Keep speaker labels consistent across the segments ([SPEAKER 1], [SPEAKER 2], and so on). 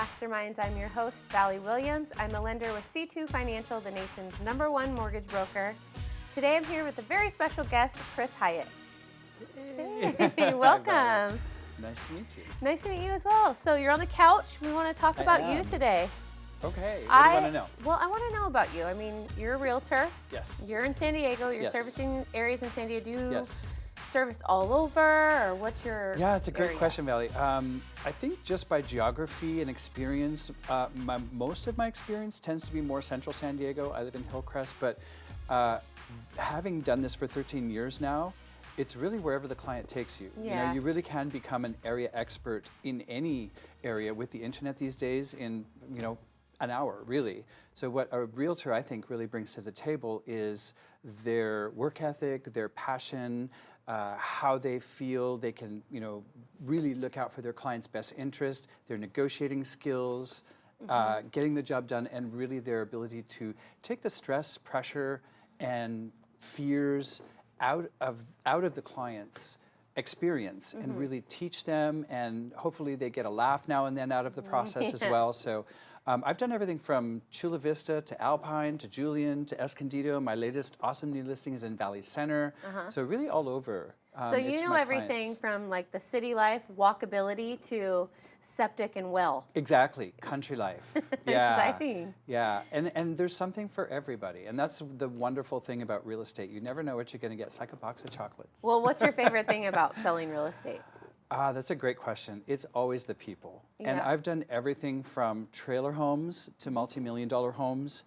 [SPEAKER 1] Masterminds. I'm your host, Valli Williams. I'm a lender with C2 Financial, the nation's #1 mortgage broker. Today I'm here with a very special guest, Chris Hyatt. Hey, welcome.
[SPEAKER 2] Nice to meet you.
[SPEAKER 1] Nice to meet you as well. So you're on the couch. We want to talk about you today.
[SPEAKER 2] Okay, what do you want to know?
[SPEAKER 1] Well, I want to know about you. I mean, you're a realtor.
[SPEAKER 2] Yes.
[SPEAKER 1] You're in San Diego. You're
[SPEAKER 2] Yes.
[SPEAKER 1] servicing areas in San Diego. Do you
[SPEAKER 2] Yes.
[SPEAKER 1] service all over, or what's your
[SPEAKER 2] Yeah, it's a great
[SPEAKER 1] area?
[SPEAKER 2] question, Valli. I think just by geography and experience, most of my experience tends to be more central San Diego. I live in Hillcrest, but having done this for 13 years now, it's really wherever the client takes you.
[SPEAKER 1] Yeah.
[SPEAKER 2] You know, you really can become an area expert in any area with the internet these days in, an hour, really. So what a realtor, I think, really brings to the table is their work ethic, their passion, how they feel they can, really look out for their client's best interest, their negotiating skills, getting the job done, and really their ability to take the stress, pressure, and fears out of the client's experience and really teach them, and hopefully they get a laugh now and then out of the process as well. So I've done everything from Chula Vista to Alpine to Julian to Escondido. My latest awesome new listing is in Valley Center. So really all over.
[SPEAKER 1] So you know everything from like the city life, walkability, to septic and well.
[SPEAKER 2] Exactly, country life. Yeah.
[SPEAKER 1] Exciting.
[SPEAKER 2] Yeah, and there's something for everybody. And that's the wonderful thing about real estate. You never know what you're going to get. It's like a box of chocolates.
[SPEAKER 1] Well, what's your favorite thing about selling real estate?
[SPEAKER 2] That's a great question. It's always the people. And
[SPEAKER 1] Yeah.
[SPEAKER 2] I've done everything from trailer homes to multi-million-dollar homes,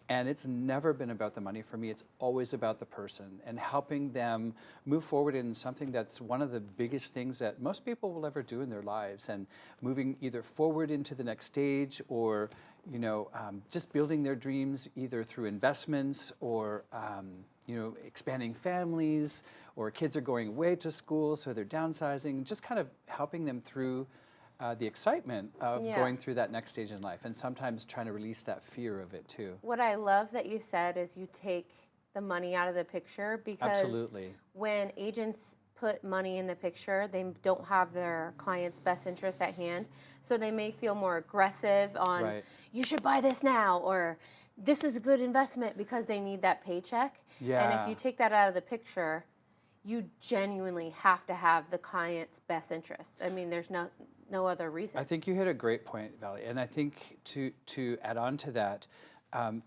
[SPEAKER 2] and it's never been about the money for me. It's always about the person and helping them move forward in something that's one of the biggest things that most people will ever do in their lives, and moving either forward into the next stage or just building their dreams either through investments or expanding families, or kids are going away to school, so they're downsizing, just kind of helping them through the excitement of going through that next stage in life, and sometimes trying to release that fear of it too.
[SPEAKER 1] What I love that you said is you take the money out of the picture, because
[SPEAKER 2] Absolutely.
[SPEAKER 1] when agents put money in the picture, they don't have their client's best interest at hand, so they may feel more aggressive on, you should buy this now, or this is a good investment, because they need that paycheck.
[SPEAKER 2] Yeah.
[SPEAKER 1] And if you take that out of the picture, you genuinely have to have the client's best interest. I mean, there's no other reason.
[SPEAKER 2] I think you hit a great point, Valli, and I think to add on to that,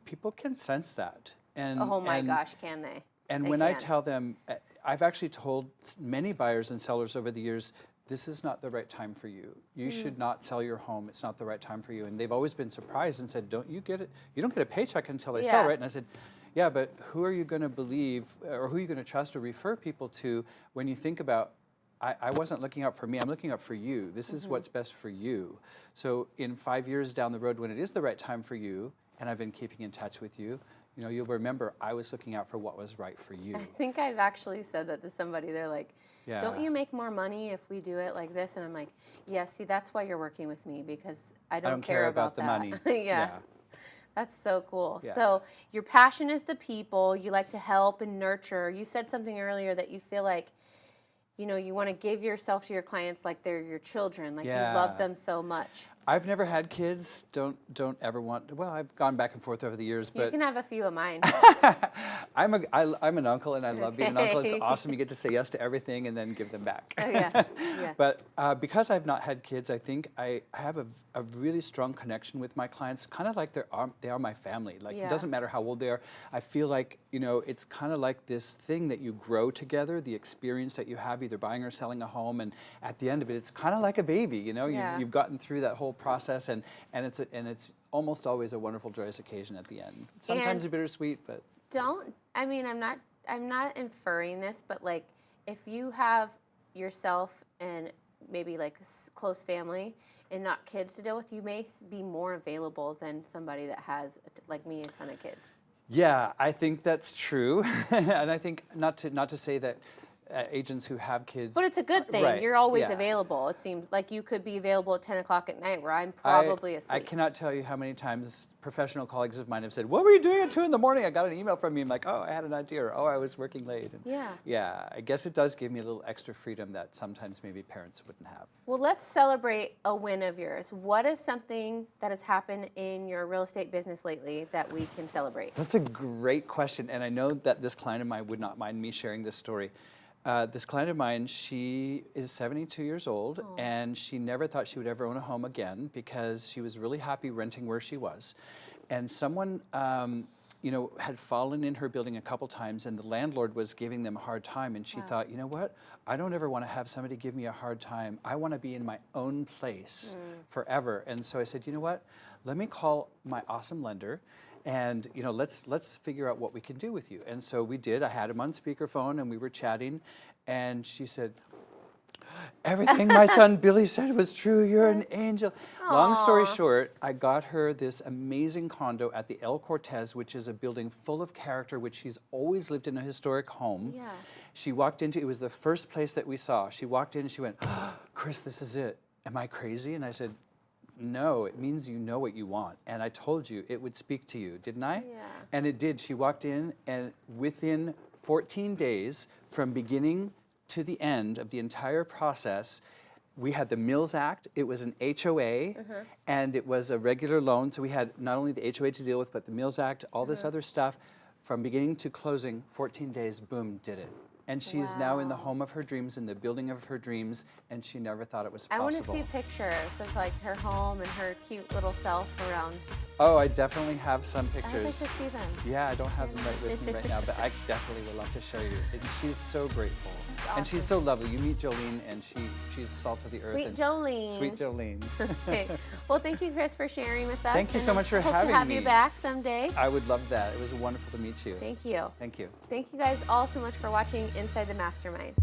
[SPEAKER 2] people can sense that. And
[SPEAKER 1] oh my gosh, can they?
[SPEAKER 2] And when I tell them, I've actually told many buyers and sellers over the years, this is not the right time for you. You should not sell your home. It's not the right time for you. And they've always been surprised and said, don't you get it? You don't get a paycheck until I sell, right? And I said, yeah, but who are you going to believe, or who are you going to trust or refer people to when you think about, I wasn't looking out for me, I'm looking out for you. This is what's best for you. So in 5 years down the road, when it is the right time for you, and I've been keeping in touch with you, you'll remember I was looking out for what was right for you.
[SPEAKER 1] I think I've actually said that to somebody. They're like, don't you make more money if we do it like this? And I'm like, yeah, see, that's why you're working with me, because I don't care about
[SPEAKER 2] the
[SPEAKER 1] that.
[SPEAKER 2] money.
[SPEAKER 1] Yeah. That's so cool.
[SPEAKER 2] Yeah.
[SPEAKER 1] So your passion is the people. You like to help and nurture. You said something earlier that you feel like, you want to give yourself to your clients like they're your children, like you love them so much.
[SPEAKER 2] I've never had kids. Don't ever want. Well, I've gone back and forth over the years, but
[SPEAKER 1] you can have a few of mine.
[SPEAKER 2] I'm an uncle, and I love being an uncle. It's awesome. You get to say yes to everything and then give them back.
[SPEAKER 1] Yeah.
[SPEAKER 2] But because I've not had kids, I think I have a really strong connection with my clients, kind of like they are my family. Like it doesn't matter how old they are. I feel like it's kind of like this thing that you grow together, the experience that you have either buying or selling a home, and at the end of it, it's kind of like a baby. You've gotten through that whole process, and it's almost always a wonderful, joyous occasion at the end. Sometimes a bittersweet, but
[SPEAKER 1] I'm not inferring this, but like if you have yourself and maybe like close family and not kids to deal with, you may be more available than somebody that has, like me, a ton of kids.
[SPEAKER 2] Yeah, I think that's true, and I think not to say that agents who have kids.
[SPEAKER 1] But it's a good thing.
[SPEAKER 2] Right,
[SPEAKER 1] You're always
[SPEAKER 2] yeah.
[SPEAKER 1] available. It seems like you could be available at 10 o'clock at night where I'm probably asleep.
[SPEAKER 2] I cannot tell you how many times professional colleagues of mine have said, "What were you doing at 2 in the morning? I got an email from you." I'm like, "Oh, I had an idea," or "Oh, I was working late." And
[SPEAKER 1] Yeah.
[SPEAKER 2] yeah, I guess it does give me a little extra freedom that sometimes maybe parents wouldn't have.
[SPEAKER 1] Well, let's celebrate a win of yours. What is something that has happened in your real estate business lately that we can celebrate?
[SPEAKER 2] That's a great question, and I know that this client of mine would not mind me sharing this story. This client of mine, she is 72 years old, and she never thought she would ever own a home again because she was really happy renting where she was. And someone, had fallen in her building a couple times, and the landlord was giving them a hard time, and she thought, you know what? I don't ever want to have somebody give me a hard time. I want to be in my own place forever. And so I said, you know what? Let me call my awesome lender. And let's figure out what we can do with you. And so we did. I had him on speakerphone, and we were chatting. And she said, "Everything my son Billy said was true. You're an angel." Long story short, I got her this amazing condo at the El Cortez, which is a building full of character, which she's always lived in a historic home.
[SPEAKER 1] Yeah.
[SPEAKER 2] She walked into. It was the first place that we saw. She walked in, and she went, "Oh, Chris, this is it. Am I crazy?" And I said, "No, it means you know what you want. And I told you it would speak to you, didn't I?"
[SPEAKER 1] Yeah.
[SPEAKER 2] And it did. She walked in, and within 14 days, from beginning to the end of the entire process, we had the Mills Act. It was an HOA, and it was a regular loan. So we had not only the HOA to deal with, but the Mills Act, all this other stuff. From beginning to closing, 14 days, boom, did it. And she's now in the home of her dreams, in the building of her dreams, and she never thought it was possible.
[SPEAKER 1] I want to see pictures of like her home and her cute little self around.
[SPEAKER 2] Oh, I definitely have some
[SPEAKER 1] I'd like to
[SPEAKER 2] pictures.
[SPEAKER 1] see them.
[SPEAKER 2] Yeah, I don't have them right with me right now, but I definitely would love to show you. And she's so grateful. And she's so lovely. You meet Jolene, and she's salt of the earth.
[SPEAKER 1] Sweet
[SPEAKER 2] and
[SPEAKER 1] Jolene.
[SPEAKER 2] Sweet Jolene.
[SPEAKER 1] Okay. Well, thank you, Chris, for sharing with us.
[SPEAKER 2] Thank you so
[SPEAKER 1] and
[SPEAKER 2] much for
[SPEAKER 1] hope
[SPEAKER 2] having
[SPEAKER 1] to have
[SPEAKER 2] me.
[SPEAKER 1] you back someday.
[SPEAKER 2] I would love that. It was wonderful to meet you.
[SPEAKER 1] Thank you.
[SPEAKER 2] Thank you.
[SPEAKER 1] Thank you guys all so much for watching Inside the Masterminds.